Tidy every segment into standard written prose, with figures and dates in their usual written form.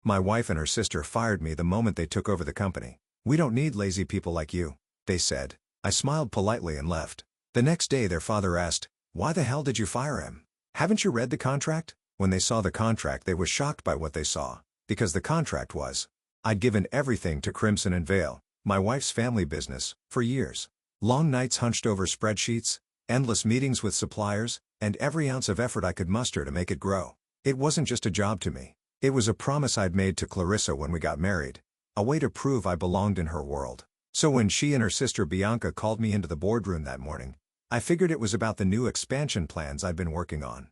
My wife and her sister fired me the moment they took over the company. "We don't need lazy people like you," they said. I smiled politely and left. The next day their father asked, "Why the hell did you fire him? Haven't you read the contract?" When they saw the contract they were shocked by what they saw. Because the contract was, I'd given everything to Crimson and Vale, my wife's family business, for years. Long nights hunched over spreadsheets, endless meetings with suppliers, and every ounce of effort I could muster to make it grow. It wasn't just a job to me. It was a promise I'd made to Clarissa when we got married. A way to prove I belonged in her world. So when she and her sister Bianca called me into the boardroom that morning, I figured it was about the new expansion plans I'd been working on.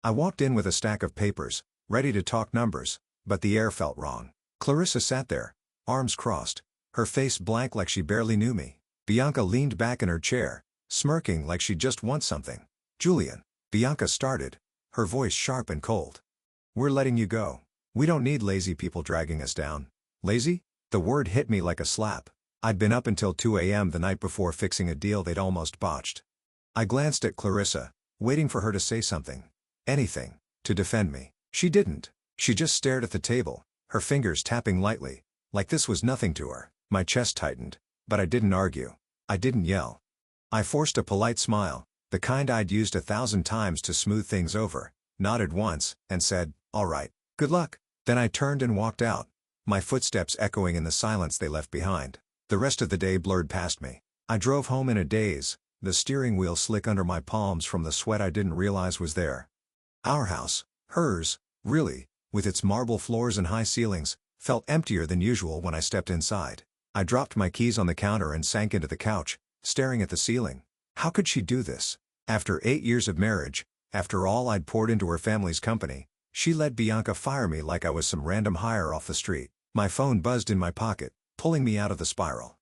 I walked in with a stack of papers, ready to talk numbers, but the air felt wrong. Clarissa sat there, arms crossed, her face blank like she barely knew me. Bianca leaned back in her chair, smirking like she just won something. "Julian," Bianca started, her voice sharp and cold. "We're letting you go. We don't need lazy people dragging us down." Lazy? The word hit me like a slap. I'd been up until 2 a.m. the night before fixing a deal they'd almost botched. I glanced at Clarissa, waiting for her to say something. Anything. To defend me. She didn't. She just stared at the table, her fingers tapping lightly, like this was nothing to her. My chest tightened, but I didn't argue. I didn't yell. I forced a polite smile, the kind I'd used 1,000 times to smooth things over, nodded once, and said, "All right, good luck." Then I turned and walked out, my footsteps echoing in the silence they left behind. The rest of the day blurred past me. I drove home in a daze, the steering wheel slick under my palms from the sweat I didn't realize was there. Our house, hers, really, with its marble floors and high ceilings, felt emptier than usual when I stepped inside. I dropped my keys on the counter and sank into the couch, staring at the ceiling. How could she do this? After 8 years of marriage, after all I'd poured into her family's company, she let Bianca fire me like I was some random hire off the street. My phone buzzed in my pocket, pulling me out of the spiral.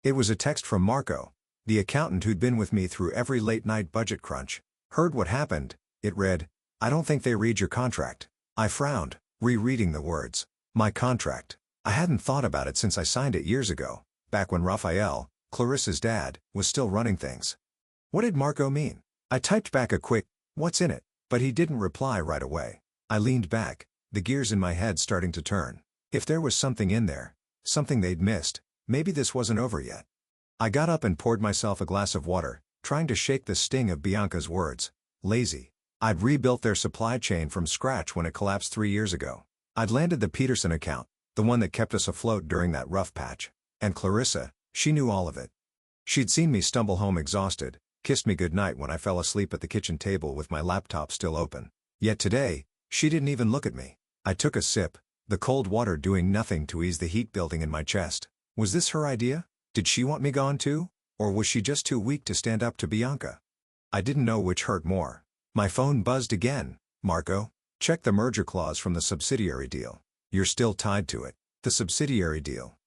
It was a text from Marco, the accountant who'd been with me through every late-night budget crunch. "Heard what happened," it read. "I don't think they read your contract." I frowned, rereading the words. My contract. I hadn't thought about it since I signed it years ago, back when Raphael, Clarissa's dad, was still running things. What did Marco mean? I typed back a quick, "What's in it?" but he didn't reply right away. I leaned back, the gears in my head starting to turn. If there was something in there, something they'd missed, maybe this wasn't over yet. I got up and poured myself a glass of water, trying to shake the sting of Bianca's words. Lazy. I'd rebuilt their supply chain from scratch when it collapsed 3 years ago. I'd landed the Peterson account, the one that kept us afloat during that rough patch. And Clarissa, she knew all of it. She'd seen me stumble home exhausted, kissed me goodnight when I fell asleep at the kitchen table with my laptop still open. Yet today, she didn't even look at me. I took a sip, the cold water doing nothing to ease the heat building in my chest. Was this her idea? Did she want me gone too? Or was she just too weak to stand up to Bianca? I didn't know which hurt more. My phone buzzed again. "Marco, check the merger clause from the subsidiary deal. You're still tied to it." The subsidiary deal.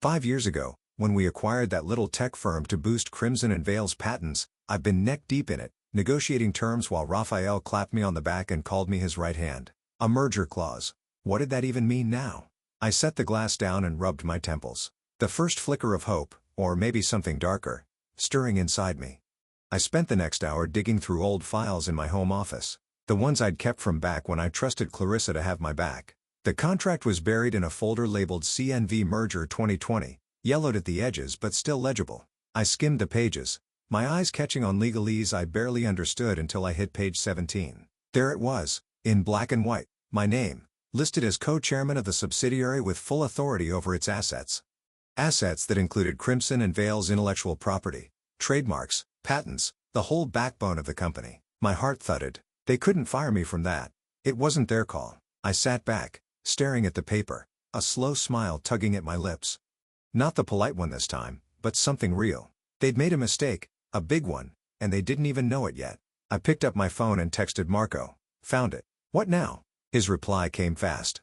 5 years ago, when we acquired that little tech firm to boost Crimson and Vale's patents, I've been neck-deep in it, negotiating terms while Raphael clapped me on the back and called me his right hand. A merger clause. What did that even mean now? I set the glass down and rubbed my temples. The first flicker of hope, or maybe something darker, stirring inside me. I spent the next hour digging through old files in my home office, the ones I'd kept from back when I trusted Clarissa to have my back. The contract was buried in a folder labeled CNV Merger 2020, yellowed at the edges but still legible. I skimmed the pages, my eyes catching on legalese I barely understood until I hit page 17. There it was, in black and white, my name, listed as co-chairman of the subsidiary with full authority over its assets. Assets that included Crimson and Vale's intellectual property, trademarks, patents, the whole backbone of the company. My heart thudded. They couldn't fire me from that. It wasn't their call. I sat back, staring at the paper, a slow smile tugging at my lips. Not the polite one this time, but something real. They'd made a mistake, a big one, and they didn't even know it yet. I picked up my phone and texted Marco. "Found it. What now?" His reply came fast.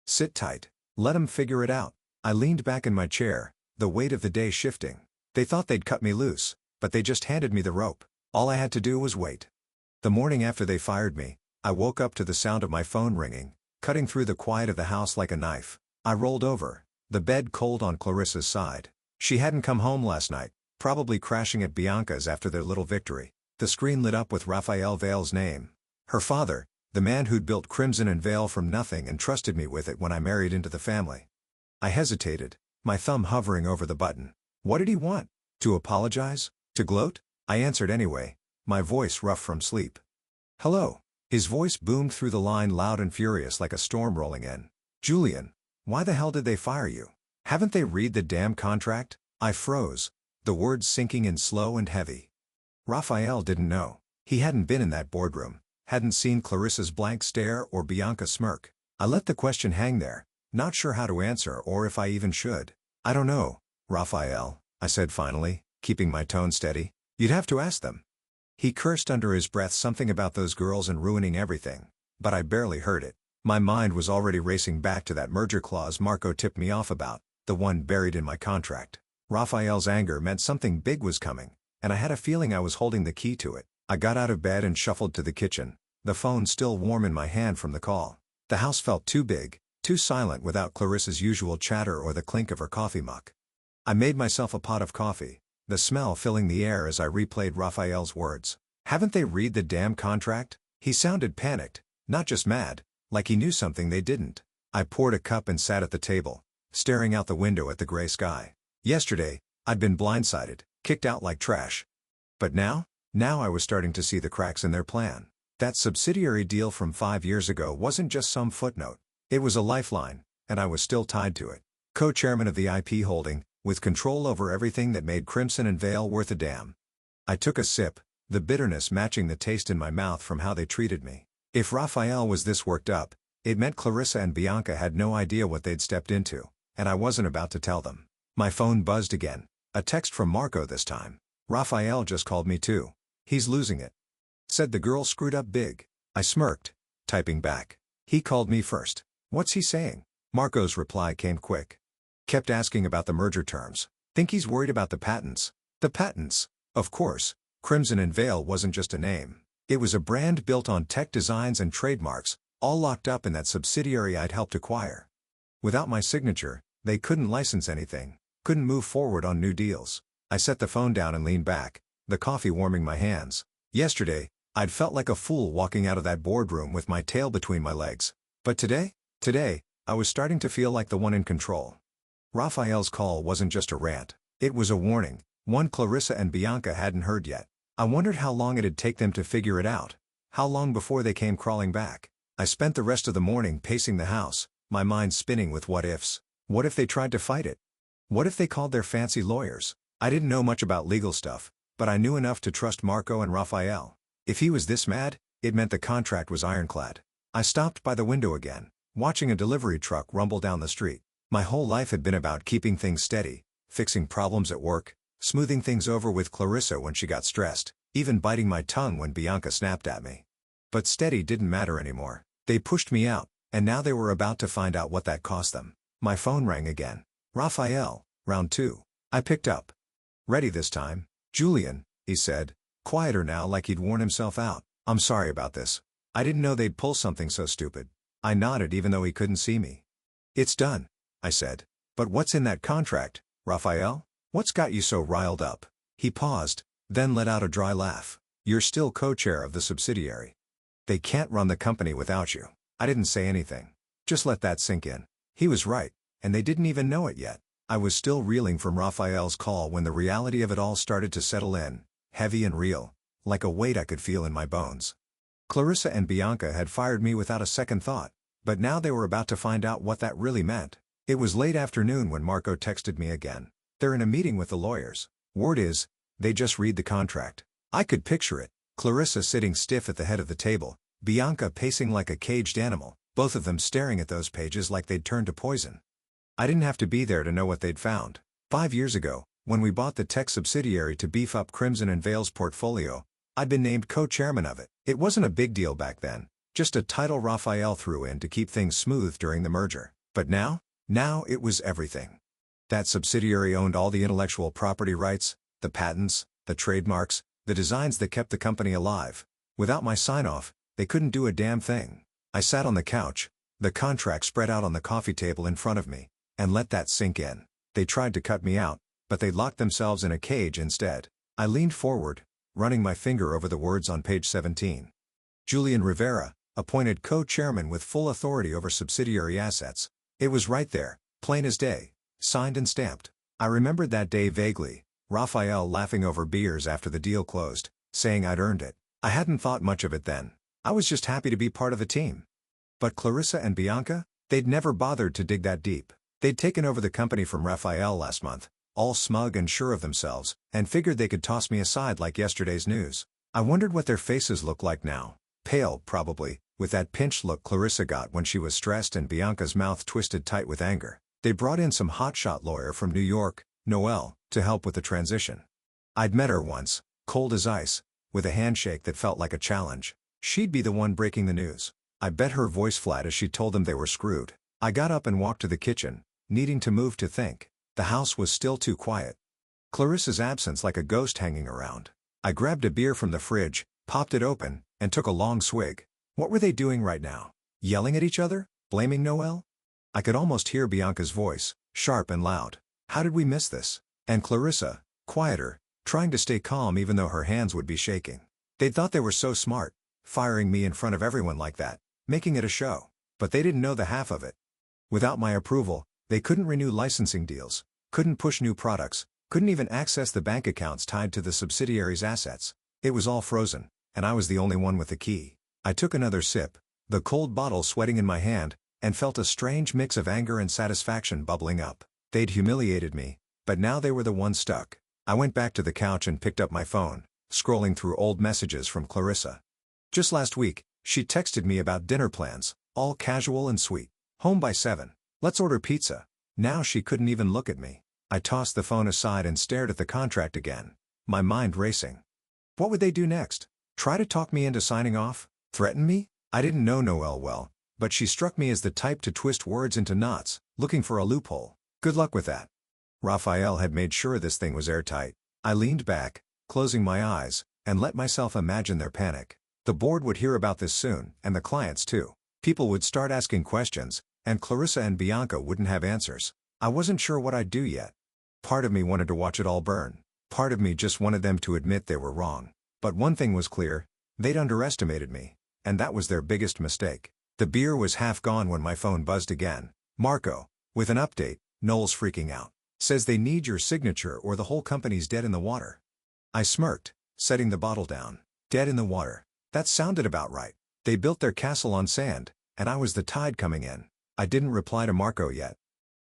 "Sit tight. Let 'em figure it out." I leaned back in my chair, the weight of the day shifting. They thought they'd cut me loose, but they just handed me the rope. All I had to do was wait. The morning after they fired me, I woke up to the sound of my phone ringing, cutting through the quiet of the house like a knife. I rolled over, the bed cold on Clarissa's side. She hadn't come home last night, probably crashing at Bianca's after their little victory. The screen lit up with Raphael Vale's name. Her father, The man who'd built Crimson and Veil from nothing and trusted me with it when I married into the family. I hesitated, my thumb hovering over the button. What did he want? To apologize? To gloat? I answered anyway, my voice rough from sleep. Hello. His voice boomed through the line loud and furious like a storm rolling in. Julian, why the hell did they fire you? Haven't they read the damn contract? I froze, the words sinking in slow and heavy. Raphael didn't know. He hadn't been in that boardroom, hadn't seen Clarissa's blank stare or Bianca's smirk. I let the question hang there, not sure how to answer or if I even should. I don't know, Raphael, I said finally, keeping my tone steady. You'd have to ask them. He cursed under his breath something about those girls and ruining everything, but I barely heard it. My mind was already racing back to that merger clause Marco tipped me off about, the one buried in my contract. Raphael's anger meant something big was coming, and I had a feeling I was holding the key to it. I got out of bed and shuffled to the kitchen, the phone still warm in my hand from the call. The house felt too big, too silent without Clarissa's usual chatter or the clink of her coffee mug. I made myself a pot of coffee, the smell filling the air as I replayed Raphael's words. Haven't they read the damn contract? He sounded panicked, not just mad, like he knew something they didn't. I poured a cup and sat at the table, staring out the window at the gray sky. Yesterday, I'd been blindsided, kicked out like trash. But now I was starting to see the cracks in their plan. That subsidiary deal from 5 years ago wasn't just some footnote. It was a lifeline, and I was still tied to it. Co-chairman of the IP holding, with control over everything that made Crimson and Veil worth a damn. I took a sip, the bitterness matching the taste in my mouth from how they treated me. If Raphael was this worked up, it meant Clarissa and Bianca had no idea what they'd stepped into, and I wasn't about to tell them. My phone buzzed again, a text from Marco this time. Raphael just called me too. He's losing it. Said the girl screwed up big. I smirked, typing back. He called me first. What's he saying? Marco's reply came quick. Kept asking about the merger terms. Think he's worried about the patents. The patents? Of course. Crimson and Veil wasn't just a name. It was a brand built on tech designs and trademarks, all locked up in that subsidiary I'd helped acquire. Without my signature, they couldn't license anything, couldn't move forward on new deals. I set the phone down and leaned back, the coffee warming my hands. Yesterday, I'd felt like a fool walking out of that boardroom with my tail between my legs. But today, I was starting to feel like the one in control. Raphael's call wasn't just a rant. It was a warning, one Clarissa and Bianca hadn't heard yet. I wondered how long it'd take them to figure it out. How long before they came crawling back. I spent the rest of the morning pacing the house, my mind spinning with what-ifs. What if they tried to fight it? What if they called their fancy lawyers? I didn't know much about legal stuff, but I knew enough to trust Marco and Raphael. If he was this mad, it meant the contract was ironclad. I stopped by the window again, watching a delivery truck rumble down the street. My whole life had been about keeping things steady, fixing problems at work, smoothing things over with Clarissa when she got stressed, even biting my tongue when Bianca snapped at me. But steady didn't matter anymore. They pushed me out, and now they were about to find out what that cost them. My phone rang again. Raphael, round 2. I picked up. Ready this time. Julian, he said, quieter now like he'd worn himself out. I'm sorry about this. I didn't know they'd pull something so stupid. I nodded even though he couldn't see me. It's done, I said. But what's in that contract, Raphael? What's got you so riled up? He paused, then let out a dry laugh. You're still co-chair of the subsidiary. They can't run the company without you. I didn't say anything. Just let that sink in. He was right, and they didn't even know it yet. I was still reeling from Raphael's call when the reality of it all started to settle in, heavy and real, like a weight I could feel in my bones. Clarissa and Bianca had fired me without a second thought, but now they were about to find out what that really meant. It was late afternoon when Marco texted me again. They're in a meeting with the lawyers. Word is, they just read the contract. I could picture it. Clarissa sitting stiff at the head of the table, Bianca pacing like a caged animal, both of them staring at those pages like they'd turned to poison. I didn't have to be there to know what they'd found. 5 years ago, when we bought the tech subsidiary to beef up Crimson and Veil's portfolio, I'd been named co-chairman of it. It wasn't a big deal back then, just a title Raphael threw in to keep things smooth during the merger. But now it was everything. That subsidiary owned all the intellectual property rights, the patents, the trademarks, the designs that kept the company alive. Without my sign-off, they couldn't do a damn thing. I sat on the couch, the contract spread out on the coffee table in front of me, and let that sink in. They tried to cut me out, but they locked themselves in a cage instead. I leaned forward, running my finger over the words on page 17. Julian Rivera, appointed co-chairman with full authority over subsidiary assets. It was right there, plain as day, signed and stamped. I remembered that day vaguely, Raphael laughing over beers after the deal closed, saying I'd earned it. I hadn't thought much of it then. I was just happy to be part of the team. But Clarissa and Bianca? They'd never bothered to dig that deep. They'd taken over the company from Raphael last month, all smug and sure of themselves, and figured they could toss me aside like yesterday's news. I wondered what their faces looked like now. Pale, probably, with that pinched look Clarissa got when she was stressed and Bianca's mouth twisted tight with anger. They brought in some hotshot lawyer from New York, Noelle, to help with the transition. I'd met her once, cold as ice, with a handshake that felt like a challenge. She'd be the one breaking the news. I bet her voice flat as she told them they were screwed. I got up and walked to the kitchen, needing to move to think. The house was still too quiet. Clarissa's absence like a ghost hanging around. I grabbed a beer from the fridge, popped it open, and took a long swig. What were they doing right now? Yelling at each other? Blaming Noelle? I could almost hear Bianca's voice, sharp and loud. How did we miss this? And Clarissa, quieter, trying to stay calm even though her hands would be shaking. They'd thought they were so smart, firing me in front of everyone like that, making it a show. But they didn't know the half of it. Without my approval, they couldn't renew licensing deals, couldn't push new products, couldn't even access the bank accounts tied to the subsidiaries' assets. It was all frozen, and I was the only one with the key. I took another sip, the cold bottle sweating in my hand, and felt a strange mix of anger and satisfaction bubbling up. They'd humiliated me, but now they were the ones stuck. I went back to the couch and picked up my phone, scrolling through old messages from Clarissa. Just last week, she texted me about dinner plans, all casual and sweet. Home by 7. Let's order pizza. Now she couldn't even look at me. I tossed the phone aside and stared at the contract again, my mind racing. What would they do next? Try to talk me into signing off? Threaten me? I didn't know Noelle well, but she struck me as the type to twist words into knots, looking for a loophole. Good luck with that. Raphael had made sure this thing was airtight. I leaned back, closing my eyes, and let myself imagine their panic. The board would hear about this soon, and the clients too. People would start asking questions, and Clarissa and Bianca wouldn't have answers. I wasn't sure what I'd do yet. Part of me wanted to watch it all burn. Part of me just wanted them to admit they were wrong. But one thing was clear, they'd underestimated me, and that was their biggest mistake. The beer was half gone when my phone buzzed again. Marco, with an update. Noel's freaking out. Says they need your signature or the whole company's dead in the water. I smirked, setting the bottle down. Dead in the water. That sounded about right. They built their castle on sand, and I was the tide coming in. I didn't reply to Marco yet.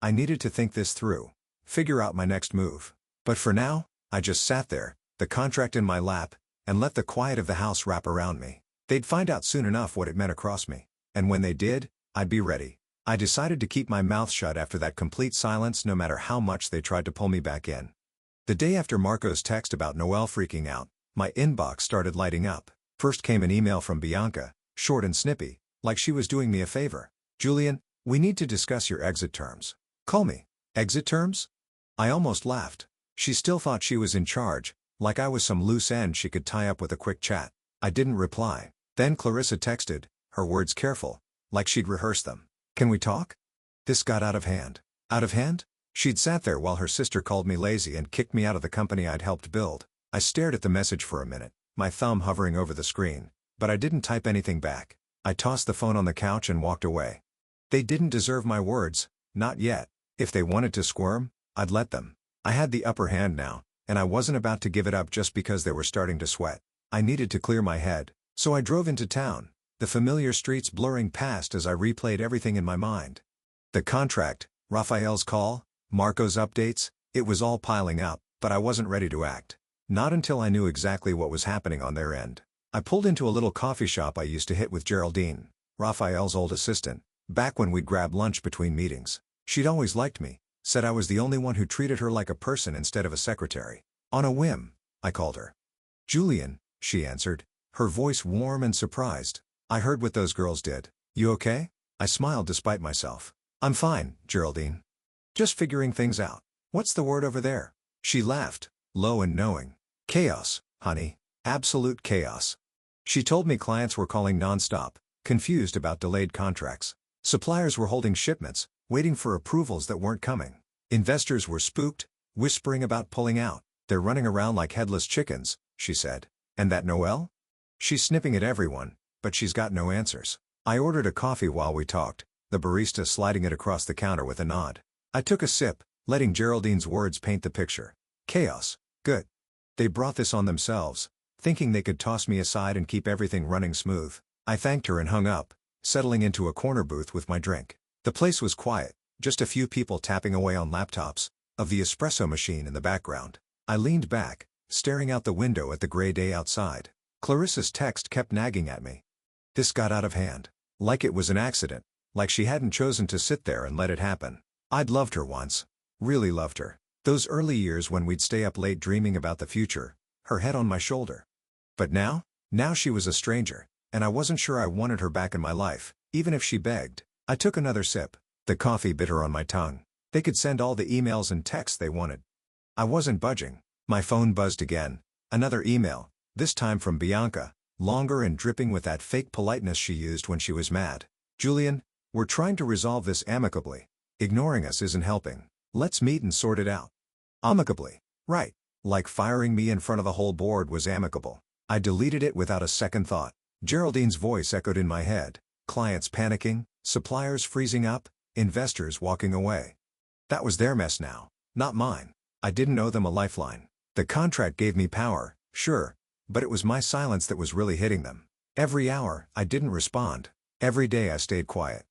I needed to think this through, figure out my next move. But for now, I just sat there, the contract in my lap, and let the quiet of the house wrap around me. They'd find out soon enough what it meant across me. And when they did, I'd be ready. I decided to keep my mouth shut after that complete silence no matter how much they tried to pull me back in. The day after Marco's text about Noelle freaking out, my inbox started lighting up. First came an email from Bianca, short and snippy, like she was doing me a favor. Julian, we need to discuss your exit terms. Call me. Exit terms? I almost laughed. She still thought she was in charge, like I was some loose end she could tie up with a quick chat. I didn't reply. Then Clarissa texted, her words careful, like she'd rehearsed them. Can we talk? This got out of hand. Out of hand? She'd sat there while her sister called me lazy and kicked me out of the company I'd helped build. I stared at the message for a minute, my thumb hovering over the screen, but I didn't type anything back. I tossed the phone on the couch and walked away. They didn't deserve my words, not yet. If they wanted to squirm, I'd let them. I had the upper hand now, and I wasn't about to give it up just because they were starting to sweat. I needed to clear my head, so I drove into town, the familiar streets blurring past as I replayed everything in my mind. The contract, Raphael's call, Marco's updates, it was all piling up, but I wasn't ready to act. Not until I knew exactly what was happening on their end. I pulled into a little coffee shop I used to hit with Geraldine, Raphael's old assistant, back when we'd grab lunch between meetings. She'd always liked me, said I was the only one who treated her like a person instead of a secretary. On a whim, I called her. Julian, she answered, her voice warm and surprised. I heard what those girls did. You okay? I smiled despite myself. I'm fine, Geraldine. Just figuring things out. What's the word over there? She laughed, low and knowing. Chaos, honey. Absolute chaos. She told me clients were calling nonstop, confused about delayed contracts. Suppliers were holding shipments, waiting for approvals that weren't coming. Investors were spooked, whispering about pulling out. They're running around like headless chickens, she said. And that Noelle? She's snipping at everyone, but she's got no answers. I ordered a coffee while we talked, the barista sliding it across the counter with a nod. I took a sip, letting Geraldine's words paint the picture. Chaos. Good. They brought this on themselves, thinking they could toss me aside and keep everything running smooth. I thanked her and hung up, settling into a corner booth with my drink. The place was quiet, just a few people tapping away on laptops, of the espresso machine in the background. I leaned back, staring out the window at the gray day outside. Clarissa's text kept nagging at me. This got out of hand. Like it was an accident, like she hadn't chosen to sit there and let it happen. I'd loved her once. Really loved her. Those early years when we'd stay up late dreaming about the future, her head on my shoulder. But now she was a stranger, and I wasn't sure I wanted her back in my life, even if she begged. I took another sip. The coffee bitter on my tongue. They could send all the emails and texts they wanted. I wasn't budging. My phone buzzed again. Another email, this time from Bianca, longer and dripping with that fake politeness she used when she was mad. Julian, we're trying to resolve this amicably. Ignoring us isn't helping. Let's meet and sort it out. Amicably. Right. Like firing me in front of the whole board was amicable. I deleted it without a second thought. Geraldine's voice echoed in my head. Clients panicking, suppliers freezing up, investors walking away. That was their mess now, not mine. I didn't owe them a lifeline. The contract gave me power, sure, but it was my silence that was really hitting them. Every hour, I didn't respond. Every day I stayed quiet.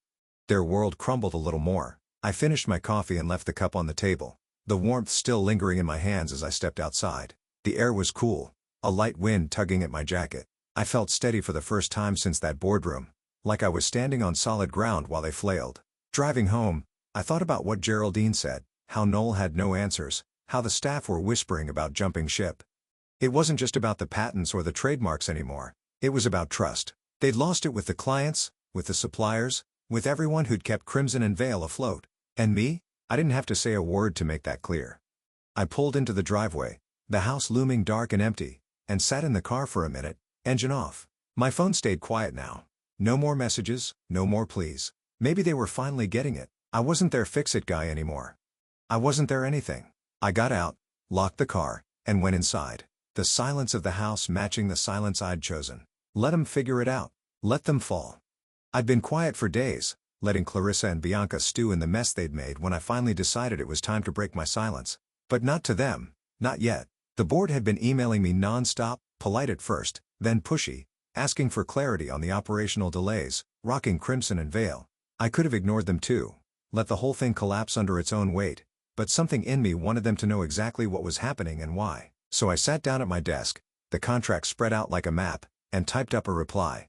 Their world crumbled a little more. I finished my coffee and left the cup on the table, the warmth still lingering in my hands as I stepped outside. The air was cool, a light wind tugging at my jacket. I felt steady for the first time since that boardroom, like I was standing on solid ground while they flailed. Driving home, I thought about what Geraldine said, how Noel had no answers, how the staff were whispering about jumping ship. It wasn't just about the patents or the trademarks anymore, it was about trust. They'd lost it with the clients, with the suppliers, with everyone who'd kept Crimson and Vale afloat. And me? I didn't have to say a word to make that clear. I pulled into the driveway, the house looming dark and empty, and sat in the car for a minute, engine off. My phone stayed quiet now. No more messages, no more pleas. Maybe they were finally getting it. I wasn't their fix-it guy anymore. I wasn't their anything. I got out, locked the car, and went inside. The silence of the house matching the silence I'd chosen. Let them figure it out. Let them fall. I'd been quiet for days, letting Clarissa and Bianca stew in the mess they'd made when I finally decided it was time to break my silence. But not to them, not yet. The board had been emailing me non-stop, polite at first, then pushy, asking for clarity on the operational delays, rocking Crimson and Vale. I could have ignored them too, let the whole thing collapse under its own weight, but something in me wanted them to know exactly what was happening and why. So I sat down at my desk, the contract spread out like a map, and typed up a reply.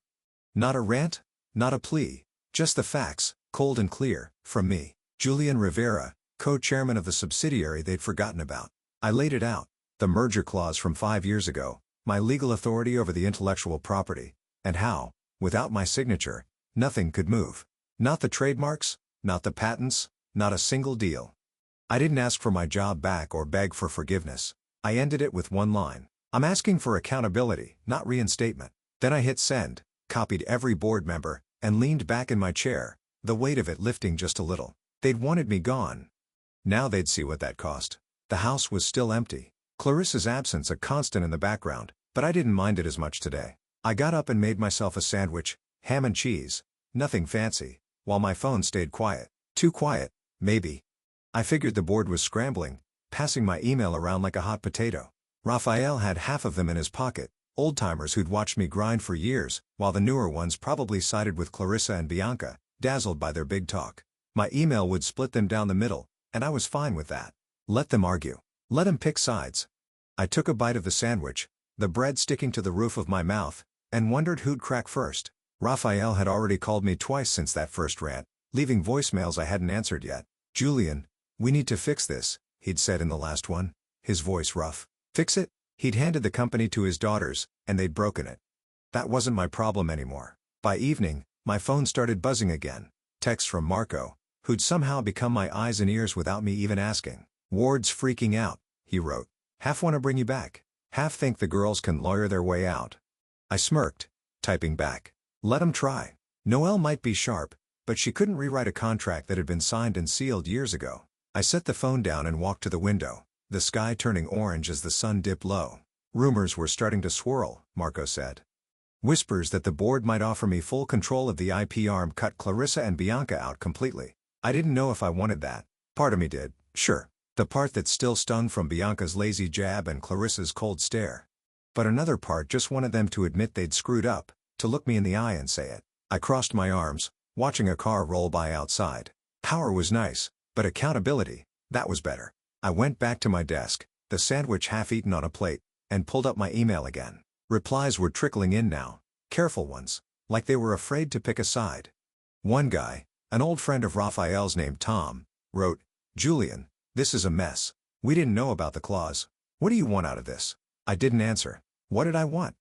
Not a rant, not a plea, just the facts, cold and clear, from me, Julian Rivera, co-chairman of the subsidiary they'd forgotten about. I laid it out, the merger clause from 5 years ago, my legal authority over the intellectual property, and how, without my signature, nothing could move. Not the trademarks, not the patents, not a single deal. I didn't ask for my job back or beg for forgiveness. I ended it with one line. I'm asking for accountability, not reinstatement. Then I hit send, copied every board member, and leaned back in my chair, the weight of it lifting just a little. They'd wanted me gone. Now they'd see what that cost. The house was still empty. Clarissa's absence a constant in the background, but I didn't mind it as much today. I got up and made myself a sandwich, ham and cheese, nothing fancy, while my phone stayed quiet. Too quiet, maybe. I figured the board was scrambling, passing my email around like a hot potato. Raphael had half of them in his pocket, old-timers who'd watched me grind for years, while the newer ones probably sided with Clarissa and Bianca, dazzled by their big talk. My email would split them down the middle, and I was fine with that. Let them argue. Let them pick sides. I took a bite of the sandwich, the bread sticking to the roof of my mouth, and wondered who'd crack first. Raphael had already called me twice since that first rant, leaving voicemails I hadn't answered yet. Julian, we need to fix this, he'd said in the last one, his voice rough. Fix it? He'd handed the company to his daughters, and they'd broken it. That wasn't my problem anymore. By evening, my phone started buzzing again. Texts from Marco, who'd somehow become my eyes and ears without me even asking. Ward's freaking out, he wrote. Half want to bring you back. Half think the girls can lawyer their way out. I smirked, typing back. Let 'em try. Noelle might be sharp, but she couldn't rewrite a contract that had been signed and sealed years ago. I set the phone down and walked to the window, the sky turning orange as the sun dipped low. Rumors were starting to swirl, Marco said. Whispers that the board might offer me full control of the IP arm cut Clarissa and Bianca out completely. I didn't know if I wanted that. Part of me did, sure. The part that still stung from Bianca's lazy jab and Clarissa's cold stare. But another part just wanted them to admit they'd screwed up, to look me in the eye and say it. I crossed my arms, watching a car roll by outside. Power was nice, but accountability, that was better. I went back to my desk, the sandwich half-eaten on a plate, and pulled up my email again. Replies were trickling in now, careful ones, like they were afraid to pick a side. One guy, an old friend of Raphael's named Tom, wrote, "Julian, this is a mess. We didn't know about the clause. What do you want out of this?" I didn't answer. What did I want?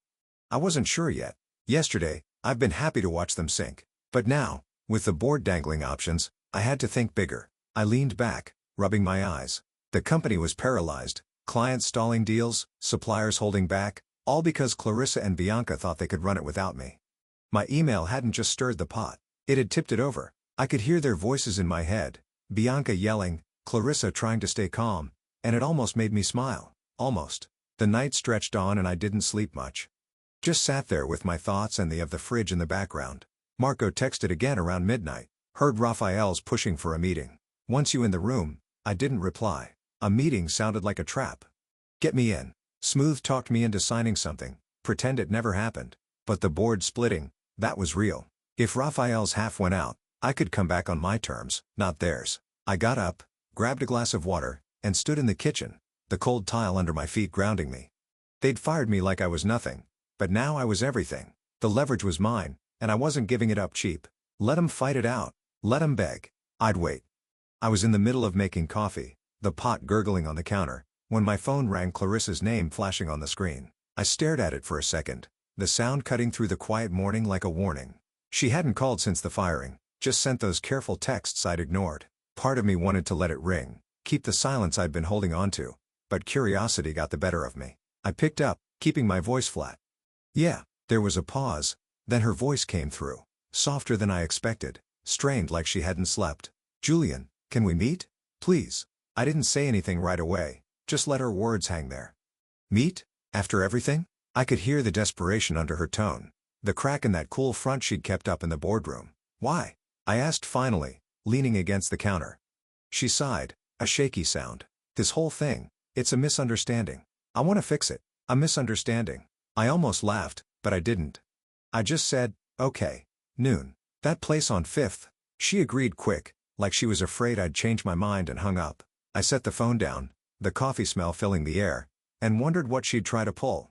I wasn't sure yet. Yesterday, I've been happy to watch them sink. But now, with the board dangling options, I had to think bigger. I leaned back, rubbing my eyes. The company was paralyzed, clients stalling deals, suppliers holding back, all because Clarissa and Bianca thought they could run it without me. My email hadn't just stirred the pot, it had tipped it over. I could hear their voices in my head, Bianca yelling, Clarissa trying to stay calm, and it almost made me smile. Almost. The night stretched on and I didn't sleep much. Just sat there with my thoughts and the of the fridge in the background. Marco texted again around midnight. Heard Raphael's pushing for a meeting. Once you in the room, I didn't reply. A meeting sounded like a trap. Get me in. Smooth talked me into signing something, pretend it never happened. But the board splitting, that was real. If Raphael's half went out, I could come back on my terms, not theirs. I got up, grabbed a glass of water, and stood in the kitchen, the cold tile under my feet grounding me. They'd fired me like I was nothing, but now I was everything. The leverage was mine, and I wasn't giving it up cheap. Let 'em fight it out. Let 'em beg. I'd wait. I was in the middle of making coffee, the pot gurgling on the counter, when my phone rang, Clarissa's name flashing on the screen. I stared at it for a second, the sound cutting through the quiet morning like a warning. She hadn't called since the firing, just sent those careful texts I'd ignored. Part of me wanted to let it ring, keep the silence I'd been holding on to, but curiosity got the better of me. I picked up, keeping my voice flat. Yeah. There was a pause, then her voice came through, softer than I expected, strained like she hadn't slept. Julian, can we meet? Please. I didn't say anything right away, just let her words hang there. Meet? After everything? I could hear the desperation under her tone, the crack in that cool front she'd kept up in the boardroom. Why? I asked finally, leaning against the counter. She sighed, a shaky sound. This whole thing, it's a misunderstanding. I want to fix it. A misunderstanding. I almost laughed, but I didn't. I just said, okay. Noon. That place on 5th. She agreed quick, like she was afraid I'd change my mind, and hung up. I set the phone down, the coffee smell filling the air, and wondered what she'd try to pull.